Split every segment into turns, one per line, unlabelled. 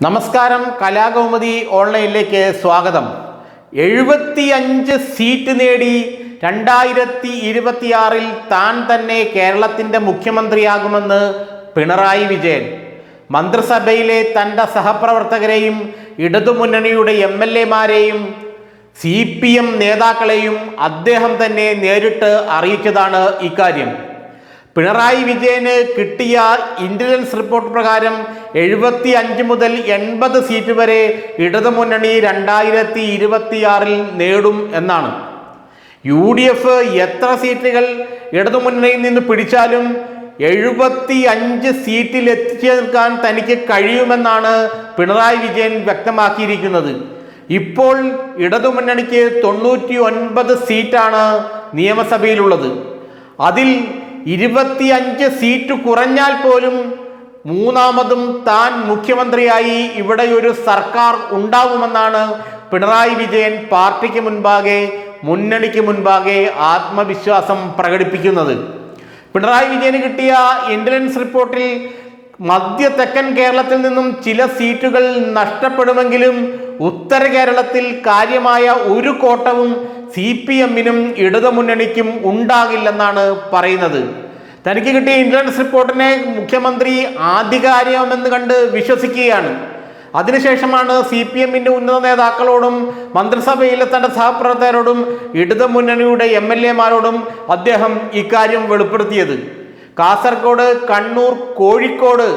നമസ്കാരം, കലാകൗമുദി ഓൺലൈനിലേക്ക് സ്വാഗതം. 75 സീറ്റ് നേടി 2026 താൻ തന്നെ കേരളത്തിൻ്റെ മുഖ്യമന്ത്രിയാകുമെന്ന് പിണറായി വിജയൻ. മന്ത്രിസഭയിലെ തൻ്റെ സഹപ്രവർത്തകരെയും ഇടതുമുന്നണിയുടെ MLA-മാരെയും CPM നേതാക്കളെയും അദ്ദേഹം തന്നെ നേരിട്ട് അറിയിച്ചതാണ് ഇക്കാര്യം. പിണറായി വിജയന് കിട്ടിയ ഇന്റലിജൻസ് റിപ്പോർട്ട് പ്രകാരം 75 മുതൽ 80 സീറ്റ് വരെ ഇടതുമുന്നണി 2026 നേടും എന്നാണ്. UDF എത്ര സീറ്റുകൾ ഇടതുമുന്നണിയിൽ നിന്ന് പിടിച്ചാലും 75 സീറ്റിൽ എത്തിച്ചു നിൽക്കാൻ തനിക്ക് കഴിയുമെന്നാണ് പിണറായി വിജയൻ വ്യക്തമാക്കിയിരിക്കുന്നത്. ഇപ്പോൾ ഇടതുമുന്നണിക്ക് 99 സീറ്റാണ് നിയമസഭയിലുള്ളത്. അതിൽ 25 സീറ്റ് കുറഞ്ഞാൽ പോലും മൂന്നാമതും താൻ മുഖ്യമന്ത്രിയായി ഇവിടെ ഒരു സർക്കാർ ഉണ്ടാവുമെന്നാണ് പിണറായി വിജയൻ പാർട്ടിക്ക് മുൻപാകെ, മുന്നണിക്ക് മുൻപാകെ ആത്മവിശ്വാസം പ്രകടിപ്പിക്കുന്നത്. പിണറായി വിജയന് കിട്ടിയ ഇന്റലിജൻസ് റിപ്പോർട്ടിൽ മധ്യ തെക്കൻ കേരളത്തിൽ നിന്നും ചില സീറ്റുകൾ നഷ്ടപ്പെടുമെങ്കിലും ഉത്തര കേരളത്തിൽ കാര്യമായ ഒരു കോട്ടവും CPM-നും ഇടതുമുന്നണിക്കും ഉണ്ടാകില്ലെന്നാണ് പറയുന്നത്. തനിക്ക് കിട്ടിയ ഇന്റലിജൻസ് റിപ്പോർട്ടിനെ മുഖ്യമന്ത്രി ആധികാരികമെന്ന് കണ്ട് വിശ്വസിക്കുകയാണ്. അതിനുശേഷമാണ് CPM-ന്റെ ഉന്നത നേതാക്കളോടും മന്ത്രിസഭയിലെ തൻ്റെ സഹപ്രവർത്തകരോടും ഇടതുമുന്നണിയുടെ MLA-മാരോടും അദ്ദേഹം ഇക്കാര്യം വെളിപ്പെടുത്തിയത്. കാസർഗോഡ്, കണ്ണൂർ, കോഴിക്കോട്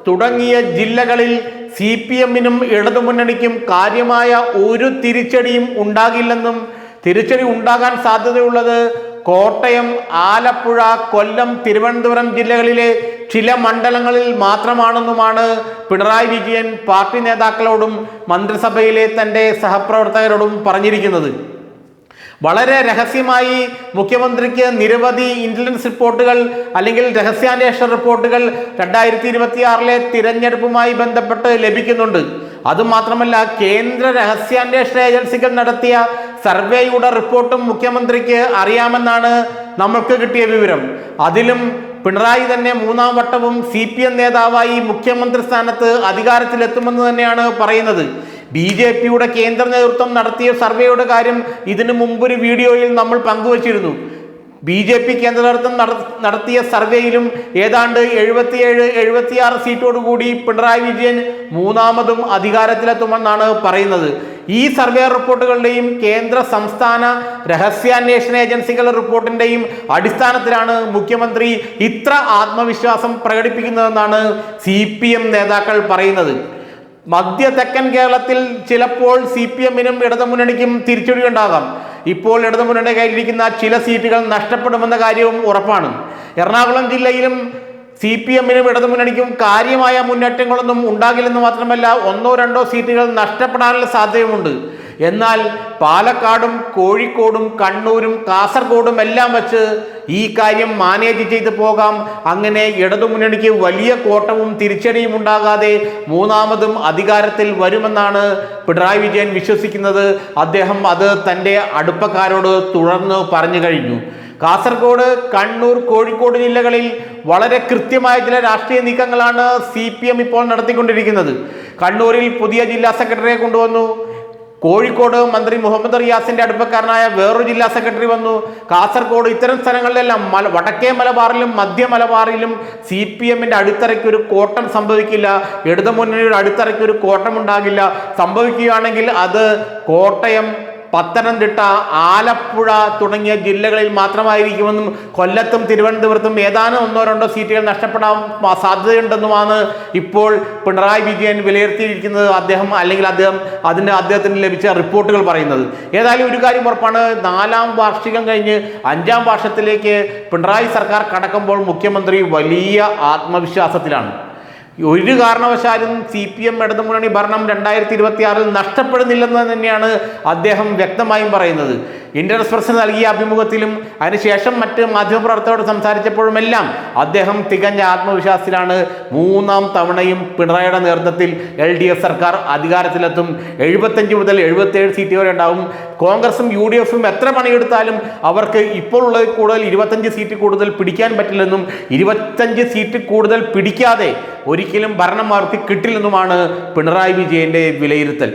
തുടങ്ങിയ ജില്ലകളിൽ CPM-നും ഇടതുമുന്നണിക്കും കാര്യമായ ഒരു തിരിച്ചടിയും ഉണ്ടാകില്ലെന്നും, തിരിച്ചടി ഉണ്ടാകാൻ സാധ്യതയുള്ളത് കോട്ടയം, ആലപ്പുഴ, കൊല്ലം, തിരുവനന്തപുരം ജില്ലകളിലെ ചില മണ്ഡലങ്ങളിൽ മാത്രമാണെന്നുമാണ് പിണറായി വിജയൻ പാർട്ടി നേതാക്കളോടും മന്ത്രിസഭയിലെ തൻ്റെ സഹപ്രവർത്തകരോടും പറഞ്ഞിരിക്കുന്നത്. വളരെ രഹസ്യമായി മുഖ്യമന്ത്രിക്ക് നിരവധി ഇന്റലിജൻസ് റിപ്പോർട്ടുകൾ അല്ലെങ്കിൽ രഹസ്യാന്വേഷണ റിപ്പോർട്ടുകൾ 2026 തിരഞ്ഞെടുപ്പുമായി ബന്ധപ്പെട്ട് ലഭിക്കുന്നുണ്ട്. അതുമാത്രമല്ല, കേന്ദ്ര രഹസ്യാന്വേഷണ ഏജൻസികൾ നടത്തിയ സർവേയുടെ റിപ്പോർട്ടും മുഖ്യമന്ത്രിക്ക് അറിയാമെന്നാണ് നമ്മൾക്ക് കിട്ടിയ വിവരം. അതിലും പിണറായി തന്നെ മൂന്നാം വട്ടവും CPM നേതാവായി മുഖ്യമന്ത്രി സ്ഥാനത്ത് അധികാരത്തിലെത്തുമെന്ന് തന്നെയാണ് പറയുന്നത്. BJP-യുടെ കേന്ദ്ര നേതൃത്വം നടത്തിയ സർവേയുടെ കാര്യം ഇതിനു മുമ്പൊരു വീഡിയോയിൽ നമ്മൾ പങ്കുവച്ചിരുന്നു. BJP കേന്ദ്ര നേതൃത്വം നടത്തിയ സർവേയിലും ഏതാണ്ട് 77-76 സീറ്റോടുകൂടി പിണറായി വിജയൻ മൂന്നാമതും അധികാരത്തിലെത്തുമെന്നാണ് പറയുന്നത്. ഈ സർവേ റിപ്പോർട്ടുകളുടെയും കേന്ദ്ര സംസ്ഥാന രഹസ്യാന്വേഷണ ഏജൻസികളുടെ റിപ്പോർട്ടിന്റെയും അടിസ്ഥാനത്തിലാണ് മുഖ്യമന്ത്രി ഇത്ര ആത്മവിശ്വാസം പ്രകടിപ്പിക്കുന്നതെന്നാണ് CPM നേതാക്കൾ പറയുന്നത്. മധ്യ തെക്കൻ കേരളത്തിൽ ചിലപ്പോൾ CPM-നും ഇടതുമുന്നണിക്കും തിരിച്ചടി ഉണ്ടാകാം. ഇപ്പോൾ ഇടതുമുന്നണിയുടെ കയ്യിലിരിക്കുന്ന ചില സീറ്റുകൾ നഷ്ടപ്പെടുമെന്ന കാര്യവും ഉറപ്പാണ്. എറണാകുളം ജില്ലയിലും CPM-നും ഇടതുമുന്നണിക്കും കാര്യമായ മുന്നേറ്റങ്ങളൊന്നും ഉണ്ടാകില്ലെന്ന് മാത്രമല്ല, 1-2 സീറ്റുകൾ നഷ്ടപ്പെടാനുള്ള സാധ്യതയുമുണ്ട്. എന്നാൽ പാലക്കാടും കോഴിക്കോടും കണ്ണൂരും കാസർഗോഡും എല്ലാം വെച്ച് ഈ കാര്യം മാനേജ് ചെയ്ത് പോകാം. അങ്ങനെ ഇടതുമുന്നണിക്ക് വലിയ കോട്ടവും തിരിച്ചടിയും ഉണ്ടാകാതെ മൂന്നാമതും അധികാരത്തിൽ വരുമെന്നാണ് പിണറായി വിജയൻ വിശ്വസിക്കുന്നത്. അദ്ദേഹം അത് തൻ്റെ അടുപ്പക്കാരോട് തുടർന്ന് പറഞ്ഞു കഴിഞ്ഞു. കാസർഗോഡ്, കണ്ണൂർ, കോഴിക്കോട് ജില്ലകളിൽ വളരെ കൃത്യമായ ചില രാഷ്ട്രീയ നീക്കങ്ങളാണ് CPM ഇപ്പോൾ നടത്തിക്കൊണ്ടിരിക്കുന്നത്. കണ്ണൂരിൽ പുതിയ ജില്ലാ സെക്രട്ടറിയെ കൊണ്ടുവന്നു. കോഴിക്കോട് മന്ത്രി മുഹമ്മദ് റിയാസിന്റെ അടുപ്പക്കാരനായ വേറൊരു ജില്ലാ സെക്രട്ടറി വന്നു. കാസർഗോഡ്, ഇത്തരം സ്ഥലങ്ങളിലെല്ലാം വടക്കേ മലബാറിലും മധ്യ മലബാറിലും CPM-ന്റെ അടിത്തറയ്ക്ക് ഒരു കോട്ടം സംഭവിക്കില്ല. ഇടതുമുന്നണിയുടെ അടിത്തറയ്ക്ക് ഒരു കോട്ടം ഉണ്ടാകില്ല. സംഭവിക്കുകയാണെങ്കിൽ അത് കോട്ടയം, പത്തനംതിട്ട, ആലപ്പുഴ തുടങ്ങിയ ജില്ലകളിൽ മാത്രമായിരിക്കുമെന്നും കൊല്ലത്തും തിരുവനന്തപുരത്തും ഏതാനും 1-2 സീറ്റുകൾ നഷ്ടപ്പെടാൻ സാധ്യതയുണ്ടെന്നുമാണ് ഇപ്പോൾ പിണറായി വിജയൻ വിലയിരുത്തിയിരിക്കുന്നത്. അദ്ദേഹത്തിന് ലഭിച്ച റിപ്പോർട്ടുകൾ പറയുന്നത്. ഏതായാലും ഒരു കാര്യം ഉറപ്പാണ്, 4ാം വാർഷികം കഴിഞ്ഞ് 5ാം വർഷത്തിലേക്ക് പിണറായി സർക്കാർ കടക്കുമ്പോൾ മുഖ്യമന്ത്രി വലിയ ആത്മവിശ്വാസത്തിലാണ്. ഒരു കാരണവശാലും CPM ഇടതുമുന്നണി ഭരണം 2026 നഷ്ടപ്പെടുന്നില്ലെന്ന് തന്നെയാണ് അദ്ദേഹം വ്യക്തമായും പറയുന്നത്. ഇന്ത്യൻ എക്സ്പ്രസിന് നൽകിയ അഭിമുഖത്തിലും അതിനുശേഷം മറ്റ് മാധ്യമപ്രവർത്തകരോട് സംസാരിച്ചപ്പോഴുമെല്ലാം അദ്ദേഹം തികഞ്ഞ ആത്മവിശ്വാസത്തിലാണ്. 3ാം തവണയും പിണറായിയുടെ നേതൃത്വത്തിൽ LDF സർക്കാർ അധികാരത്തിലെത്തും. 75 മുതൽ 77 സീറ്റ് വരെ ഉണ്ടാവും. കോൺഗ്രസും UDF-ഉം എത്ര പണിയെടുത്താലും അവർക്ക് ഇപ്പോൾ ഉള്ളത് കൂടുതൽ 25 സീറ്റ് കൂടുതൽ പിടിക്കാൻ പറ്റില്ലെന്നും 25 സീറ്റ് കൂടുതൽ പിടിക്കാതെ ഒരു ഒരിക്കലും ഭരണം മാറ്റി കിട്ടില്ലെന്നുമാണ് പിണറായി വിജയന്റെ വിലയിരുത്തൽ.